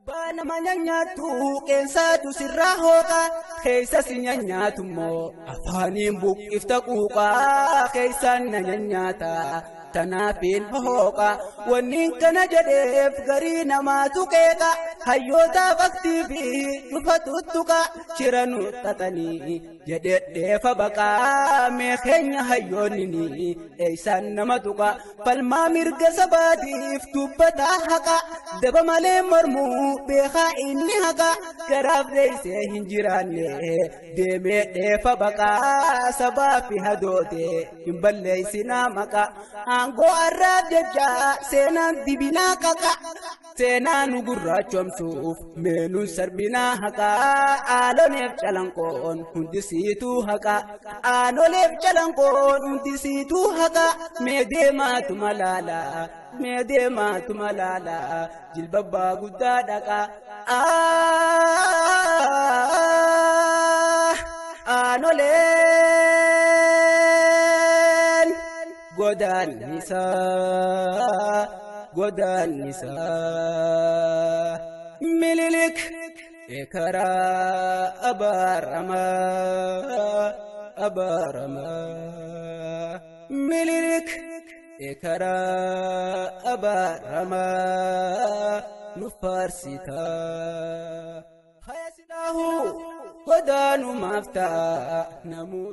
Bana manyanyatu kensatu sirrahoka keessa sinyanyatu mo afaniin buqqifta quuqa keessan nanyanyata tanafin hoka wannin kana jedheef garii namaatu qeeqa hayyoota faktiifi dhufatuttuka shiranu xaxanii jedhedheefa baqaa mee keenya hayyoonnini eeysan nama tuqa falmaa mirga sabaatiif dubbataa haqa daba malee mormuu beekaa inni haqa garaaf deeysee hin jiraanne deemee dheefa baqaa sabaa fi hadoote hin balleeysinaa maqa angoo arraab jecha seenaan dibinaa qaqa seenaan gurraachomsuuf meenuun sarbinaa haqa aaloleef calanqoon hundisiituu haqa aaloleef calanqoon hundisiituu haqa mee deemaatuma laala jilbabbaa guddaa dhaqa aanoleen godaan nisaa mililik ekaraa abaaramaa mililik ekaraa abaaramaa nufaarsitaa hayasilahu godaanumaaf ta'a namuu